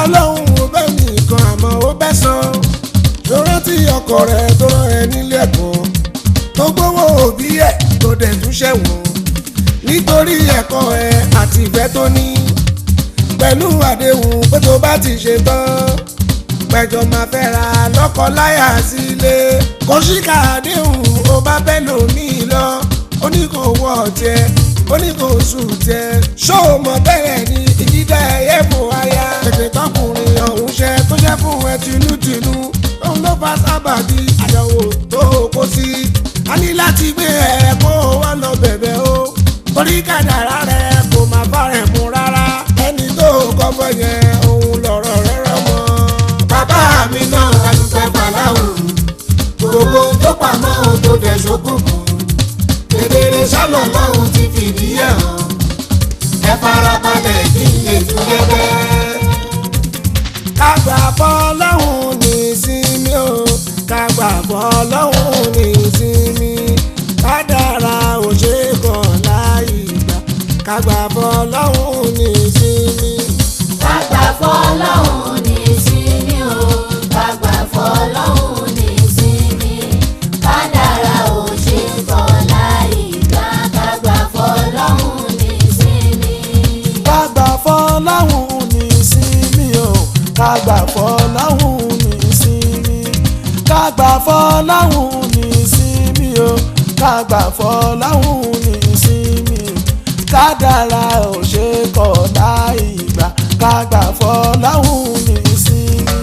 ọlọ́run ò bẹ́ nìkan àmọ́ ó bẹ́ san tó rántí ọkọ rẹ̀ tó rán ẹ nílé ẹ̀kọ́ tó gbówó òbí ẹ̀ tó dẹ̀ tún ṣẹ̀wọ̀n nítorí ẹ̀kọ́ ẹ àti ìfẹ́ tó ní pẹ̀lú àdéhùn pé tó bá ti ṣe tán pẹ̀jọ máa fẹ́ ra lọ́kọ láyà sílé kò síkà àdéhùn ó bá bẹ́ lòmíì lọ ó ní kò wọ ọ̀jẹ̀ ó ní kò sùn jẹ ṣó o mọ̀ bẹ́ẹ̀ ni ìdídá ẹ̀yẹ́ bò aya tètè tọkùnrin ọ̀hún ṣe tó jẹ́ fún ẹ tinútinú òun ló bá sábàbí àyẹ̀wò tó kó sí a ní láti gbé ẹ kó o wá lọ bẹ̀bẹ̀ o torí kádàrá rẹ kò má bá rẹ̀ mú rárá ẹni tó kọ́kọ́ yẹn òun lọ̀rọ̀ rẹ̀ rọ̀ mọ́. bàbá mi náà ká dúpẹ́ fàlàhù gbogbo tó pamọ́ ohun tó dẹ̀ ṣókùnkùn kedere ṣálọ̀ lọ́hùn ti fìdí ẹ̀ hàn ẹ farabalẹ̀ kí n lè tú yẹ bẹ́ẹ̀. kágbà bọ́ lọ́hùn ní ìsinmi o kágbà bọ́ lọ́hùn ní ìsinmi kádàrá ò ṣe kàn láì gbà kágbà bọ́ lọ́hùn ní ìsinmi. kágbà fọlọ́hún ní ìsinmi o kágbà fọlọ́hún ní ìsinmi kádàrá ò ṣe kàn láì gbà kágbà fọlọ́hún ní ìsinmi. kágbà fọláhùn ní ìsinmi o kágbà fọláhùn ní ìsinmi kágbà fọláhùn ní ìsinmi o kágbà fọlọ́hún ní ìsinmi kádàrá ò ṣe kọ̀ láì gbà kágbà fọlọ́hún ní ìsinmi.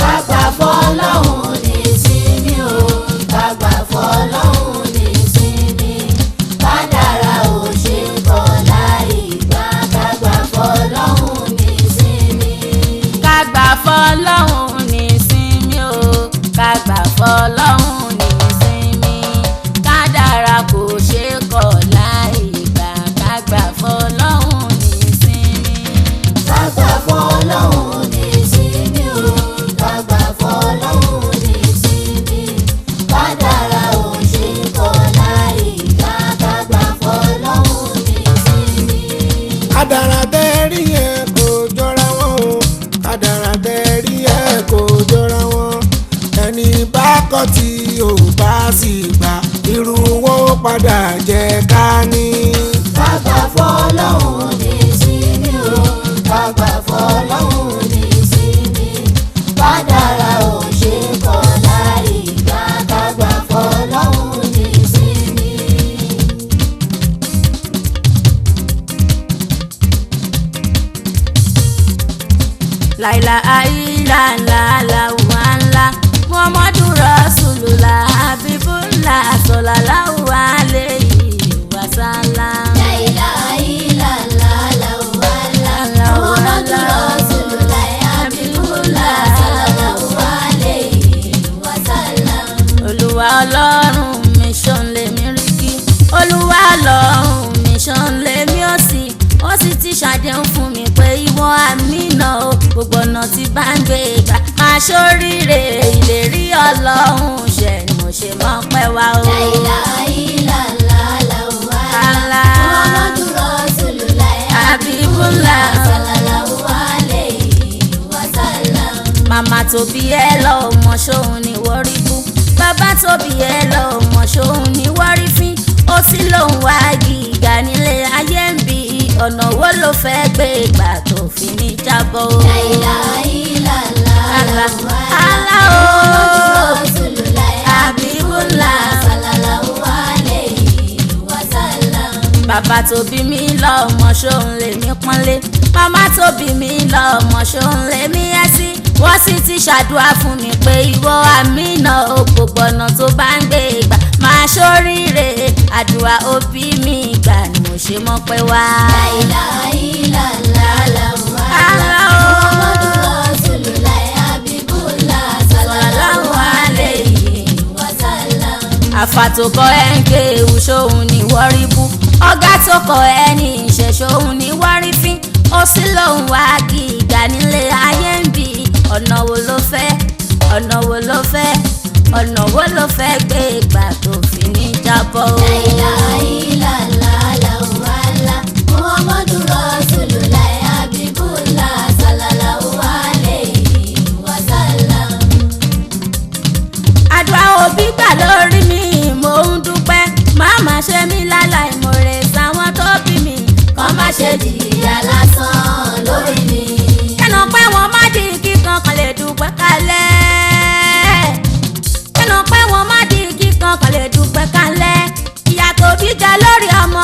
Kágbà fọlọ́hún ní ìsinmi o, kágbà fọlọ́hún ní ìsinmi. Kádàrá ò ṣe kọ̀ láì gbà, kágbà fọlọ́hún ní ìsinmi. kágbà fọlọ́hún ní ìsinmi o kágbà fọlọ́hún ní ìsinmi kádàrá kò ṣe kọ̀ láì gbà kágbà fọlọ́hún ní ìsinmi. Kágbà fọlọ́hún ní ìsinmi o, kágbà fọlọ́hún ní ìsinmi. Kádàrá ò ṣe kọ̀ láì gbà, kágbà fọlọ́hún ní ìsinmi. kádàrá tẹ́rí yẹn kò jọra wọn o kádàrá tẹ́rí yẹn kò jọra wọn ẹni bá kọ̀ tí ò bá sì gbà irú wọn ó padà jẹ ká ní. Kágbà fọlọ́hún ní ìsinmi o, kágbà fọlọ́hún ní ìsinmi. Kádàrá ò ṣe kọ̀ láì gbà, kágbà fọlọ́hún ní ìsinmi. láìla àìlà ńlá làwọn ńlá muhammadu rasulullah habibullah sallallahu alayhi wa sallam. La ilaha illallah, Muhammadu Rasulullah, Habibullah, sallallahu alayhi wa sallam. olúwa ọlọ́run mi ṣan lèmi rí kí olúwa ọlọ́run mi ṣan lèmi ó sì ti ṣàdéhùn fún mi pé ìwọ àmínà o gbogbo ọ̀nà tí bá ń gbé gbà máa ṣoríire ìlérí ọlọ́run ṣẹ ni mo ṣe mọ́ pẹ́ wá o. La ilaha illallah, Muhammadu Rasulullah, Habibullah, sallallahu alayhi wa sallam. màmá tó bí ẹ lọ ọmọ ṣóun ni wọ́n rí bú bàbá tó bí ẹ lọ ọmọ ṣóun ni wọ́n rí fín ó sì lóun wá gíga nílé ayé ń bí ọ̀nà wo ló fẹ́ gbé ìgbà tó fi ní jábọ́ o. La ilaha illallah, Muhammadu Rasulullah, Habibullah, sallallahu alayhi wa sallam. bàbá tó bí mi lọ́mọ ṣóun lèmi pọ́nlé màmá tó bí mi lọ́mọ ṣóun lèmi ẹ́ sí wọ́n sì ti ṣàdúrà fún mi pé ìwọ àmínà o gbogbo ọ̀nà tó bá ń gbé ìgbà máa ṣoríire àdúrà òbí mi ìgbà ni mo ṣe mọ́ pé wá. La ilaha illallah, Muhammadu Rasulullah, Habibullah, sallallahu alayhi wa sallam. àfà tó kọ ẹ́ ń ké ewu ṣóun ní wọ́rí bú ọ̀gá tó kọ ẹ́ ní ìṣẹ̀ ṣóun ní wọ́rí fín ó sì lóun wá gíga nílé ayé ń bí ọ̀nà wo ló fẹ́ ọ̀nà wo ló fẹ́ ọ̀nà wo ló fẹ́ gbé ìgbà tó fi ní jábọ́ o. La ilaha illallah, Muhammadu Rasulullah, Habibullah, sallallahu alayhi wa sallam. àdúrà òbí gbà lórí mi mò ń dúpẹ́ máma ṣe mí láláì mòrè sáwọn tó bí mi Kọ́ má ṣe jìyà lásán lórí mi. kẹ́nà pé wọ́n má di kíkan kan lè dúpẹ́ kalẹ̀ kẹ́nà pé wọ́n má di kíkan kan lè dúpẹ́ kalẹ̀ ìyá tó bí jẹ lórí ọmọ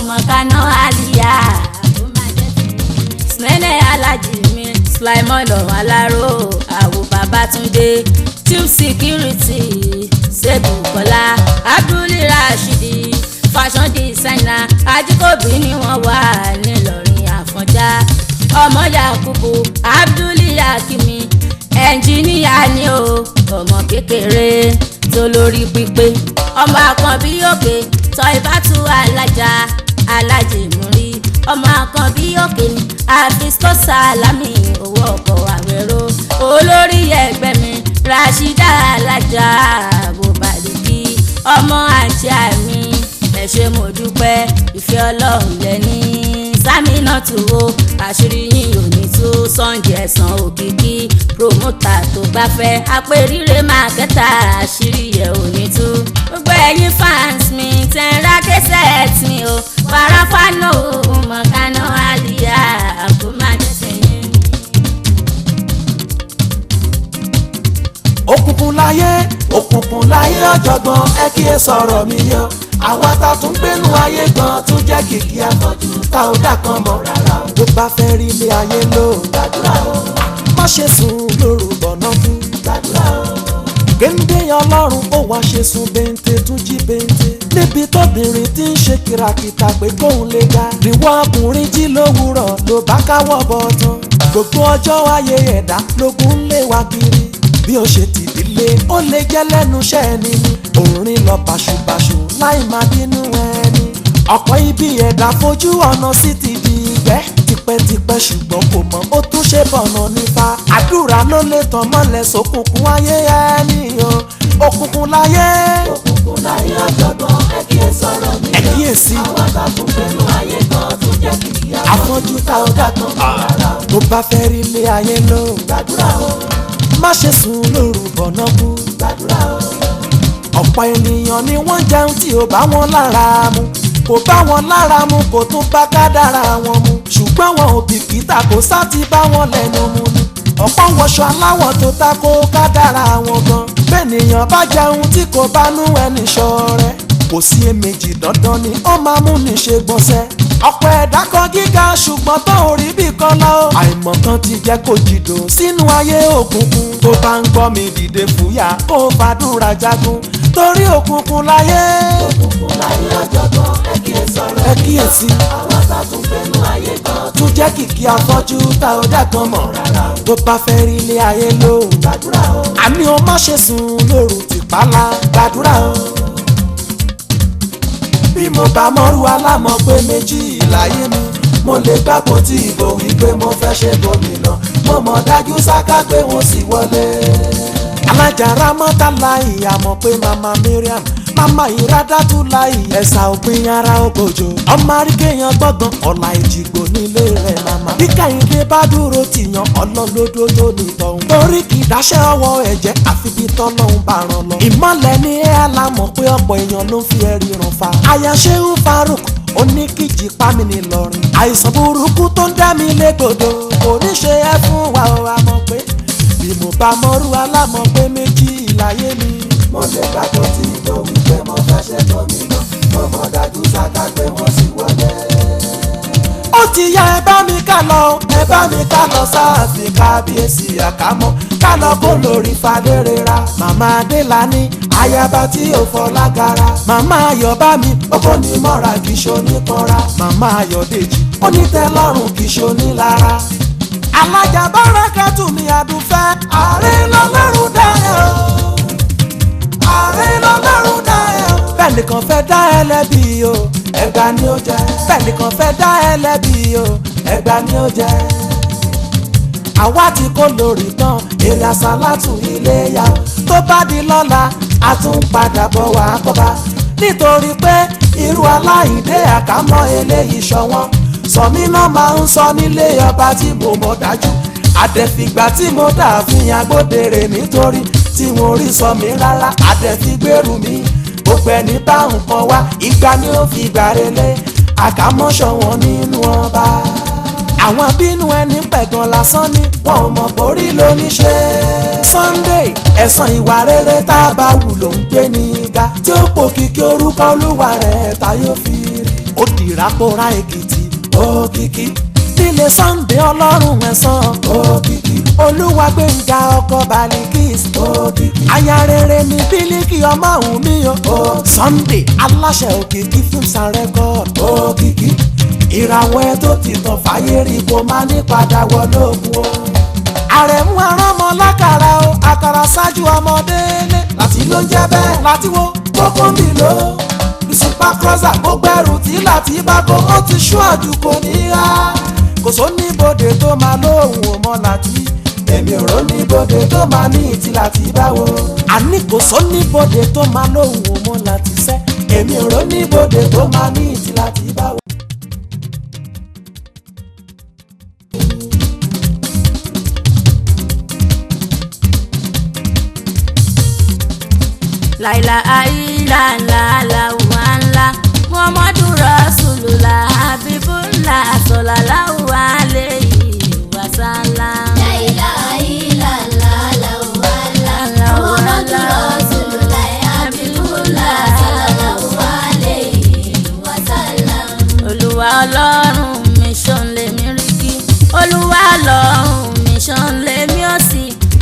mọ̀kánná àlìyá sinẹ́nẹ̀ alájì mi Sulaimon lọ́wọ́ aláró àwò Babátúndé chief security Ṣẹ́bùkọ́lá Abdulrasheed fashion designer Ajíkòbí ni wọ́n wà nílọrin Àfọ̀njá ọmọ Yakubu Abdulhakimi ẹnjìníà ni o ọmọ kékeré tó lórí pípé ọmọ Àkànbí òkè tọ́ ìbátú alájà alájì múrí ọmọ Àkànbí òkè ni àfisco Sálámì owó ọkọ̀ Àwẹ̀rọ olórí ẹgbẹ́ mi Rashida alájà Bòbálìkì ọmọ àṣà mi ẹ ṣé mo dúpẹ́ ìfẹ́ Ọlọ́run lẹ́ni Sámínátù o àṣírí yín ò ní tú Sunday ẹ̀sán òkìkí promoter tó gbáfẹ́ apẹ̀rire mákẹ́tà àṣírí ẹ̀ ò ní tú gbogbo ẹ̀yin fans mi tẹ̀ ń ra kẹsẹ̀t mi o farafano mọ̀kánná àlìyá àkómájẹsẹ̀ yín. òkùnkùn láyé ọ̀jọ̀gbọ́n ẹ kí ẹ sọ̀rọ̀ mi yọ àwa ta tún gbénu ayé gan tún jẹ́ kìkì afọ́jú tá ò dà kan mọ́ rárá o. bó bá fẹ́ rí ilé ayé lò gbàdúrà o má ṣe sùn lóru bọ̀nà kú gbàdúrà o. géńdé Ọlọ́run ó wá ṣe sùn bẹ́ńtẹ́ tún jí bẹ́ńtẹ́ níbi tóbìnrin tí ń ṣe kìràkìtà pé kóun lè ga níwọ ọkùnrin jí lówùúrọ̀ ló bá káwọ́ bọ̀ tán gbogbo ọjọ́ ayé ẹ̀dá lógún lé wa kiri bí ó ṣe tìdílé ó lè jẹ́ lẹ́nu iṣẹ́ ẹni ni òrin lọ báṣubàṣu láì máa bínú ẹni ọ̀pọ̀ ibi ẹ̀dá fojú ọ̀nà sí ti di ìgbẹ́ tipẹ́tipẹ́ ṣùgbọ́n kò mọ̀ ó tún ṣe bọ̀nà nípa àdúrà ló lè tàn mọ́lẹ̀ sókùnkùn ayé ẹni o òkùnkùn láyé ọ̀jọ̀gbọ́n ẹ kí ẹ sọ̀rọ̀ mi lọ kíyèsí àwọn àtàkùn pẹ̀lú ayé kan tó jẹ́ kìkì afọ́jú tá ó dà tán rárá o. tó bá fẹ́ rí ilé ayé lò gbàdúrà o má ṣe sùn lóru bọ̀nà kú gbàdúrà o. ọ̀pọ̀ ènìyàn ni wọ́n jẹun tí ò bá wọn lára mu kò bá wọn lára mu kò tún bá kádàrá wọn mu ṣùgbọ́n wọn ò bìkítà kò sá ti bá wọn lẹ́nu mu ni ọ̀pọ̀ wọṣọ aláwọ̀ tó ta kó kádàrá wọn gan bẹ́ẹ̀nìyàn bá jẹun tí kò bá nú ẹni ṣọ̀rẹ́ kò sí èméjì dandan ni ó máa mú ní ṣe gbọ̀nsẹ̀ ọ̀pọ̀ ẹ̀dá kan gíga ṣùgbọ́n tó ò rí bí kan lọ àìmọ̀kan ti jẹ́ kó jìdò sínú ayé òkùnkùn tó bá ń gbọ́ mi dìde fúyà kó fàdúrà jagun torí òkùnkùn láyé ọ̀jọ̀gbọ́n ẹ kíyèsí àwọn àtàtún fẹ́nu ayé kan tún jẹ́ kìkì afọ́jú tá ò dá kan mọ̀ rárá o. tó bá fẹ́ rí ilé ayé lò gbàdúrà o àmì ó má ṣe sùn lóru tìpálá gbàdúrà o. bí mo bá mọ́rú alámọ̀ pé méjì láyé mi mo lè gbàgbọ́ tí ìbò wípé mo fẹ́ ṣe gómìnà mo mọ̀ dájú sáká pé wọ́n sì wọlé. alájàrá mọ́tàlá ìyàmọ̀ pé mama Mariam mama ìrádàtú láì ẹ̀sà òpin ara ògbójò ọmọ àríkèyàn gbọ̀ngàn ọ̀la ìjìgbò nílé rẹ̀ mama. bí Kẹ́hìndé bá dúró tìyàn ọlọ́lódó tó ní tọ̀hún torí kì í dáṣẹ́ ọwọ́ ẹ̀jẹ̀ àfi bí tọ́lọ́hún bá ràn lọ. ìmọ̀lẹ̀ ní ẹ̀ alámọ̀ pé ọ̀pọ̀ èèyàn ló ń fi ẹ̀rí ràn fa. àyà Ṣehu Faruk oníkìjì pámi nìlọrin àìsàn burúkú tó ń dá mi légbodò kò ní ṣe é fún wa o àmọ́ pé bí mo bá mọ́rú alámọ̀ pé méjì láyé mi. mo lè gbàgbọ́ tí ìbò wípé mo fẹ́ ṣe gómìnà mo mọ̀ dájú sáká pé wọ́n sì wọlé. ó ti yá ẹ bá mi ká lọ sáàfin kábíyèsí àkámọ́ ká lọ kó lórí fadérera. màmá Adélàní ayaba tí ò fọlágara màmá Ayọ̀bámi ọkọ ní mọ́ra kì í ṣoníkanra màmá Ayọ̀dèjì onítẹ̀lọ́rùn kì í ṣonílara. alájà Bárakátù mi àdùfẹ́ ààrẹ lọ́lọ́run dáyọ̀ ààrẹ lọ́lọ́run dáyọ̀. bẹ́ẹ̀ nìkan fẹ́ dá ẹ lẹ́bi o ẹgbà ni ó jẹ́ bẹ́ẹ̀ nìkan fẹ́ dá ẹ lẹ́bi o ẹgbà ni ó jẹ́. àwa ti kó lórí tán èrè àsálàtù Iléyá tó bá di lọ́la a tún padà bọ̀ wá kọ́ba nítorí pé irú aláìdé àkámọ́ eléyìí ṣọwọ́n sọmí náà máa ń sọ nílé ọba tí mo mọ̀ dájú àdẹ̀fìgbà tí mo dà fi agbódèrè nítorí tí mo rí sọ mí rárá àdẹ̀fìgbèrú mi gbogbo ẹni bá nǹkan wá ìgbà ni ó fi gbà relé àkámọ́ ṣọwọ́n nínú ọba. àwọn bínú ẹni pẹ̀gàn lásán ni wọn ò mọ̀ borí lóníṣe. Sunday ẹ̀san ìwà rere tá a bá wù ló ń gbé ní ga tí ó pò kìkì orúkọ olúwa rẹ̀ tá yóò fi rí. ó dìrà pòórá Èkìtì òkìkí nílé Sunday ọlọ́run ẹ̀sán òkìkí olúwa gbẹ̀ngà ọkọ̀ Balikis òkìkí aya rere ní Bílíkì ọmọ òun mi o Sunday aláṣẹ òkìkí films and record òkìkí ìràwọ̀ ẹ tó ti tàn fàyè rí kò má ní padà wọlé òkun o àrẹ̀mú aránmọ lákàrà o àkàrà ṣáájú ọmọdé lé láti ló ń jẹ́ bẹ́ẹ̀ láti wo kókó mi lò ó super crosser gbogbo ẹrù tí láti bá kó ó ti ṣú àdúgbò níhà kò sóníbodè tó máa lóhùn ọmọ láti èmi ò róníbodè tó máa ní ìtì láti báwo àní kò sóníbodè tó máa lóhùn ọmọ láti sẹ́ èmi ò róníbodè tó máa ní ìtì láti báwo. láìla àìlà ńlá làwà ńlá muhammadu rasulullah habibullah sallallahu alayhi wa sallam. láìla àìlà ńlá làwà ńlá muhammadu rasulullah habibullah sallallahu alayhi wa sallam. olúwa ọlọ́run mi ṣan lèmi rí kí olúwa ọlọ́run mi ṣan lèmi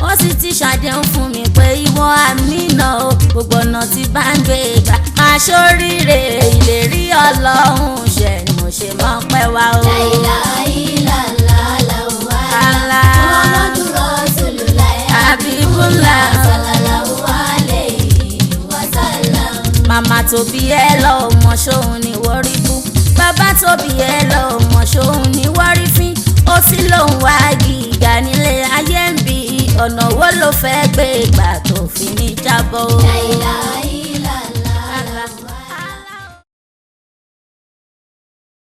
ó sì ti ṣàdéhùn fún mi pé ìwọ Àmínà o gbogbo ọ̀nà tí bá ń gbé gbà máa ṣoríire ìlérí ọlọ́run ṣẹ ni mo ṣe mọ́ pẹ́ wá o. láìla àìlà ńlá làwà ńlá muhammadu rasulullah habibullah sallallahu alayhi wa sallam. màmá tó bí ẹ lọ ọmọ ṣóun ni wọ́n rí bú bàbá tó bí ẹ lọ ọmọ ṣóun ni wọ́n rí fín ó sì lóun wá gíga nílé ayé ń bí ọ̀nà wo ló fẹ́ gbé ìgbà tó fi ní jábọ́. láìla àìlà.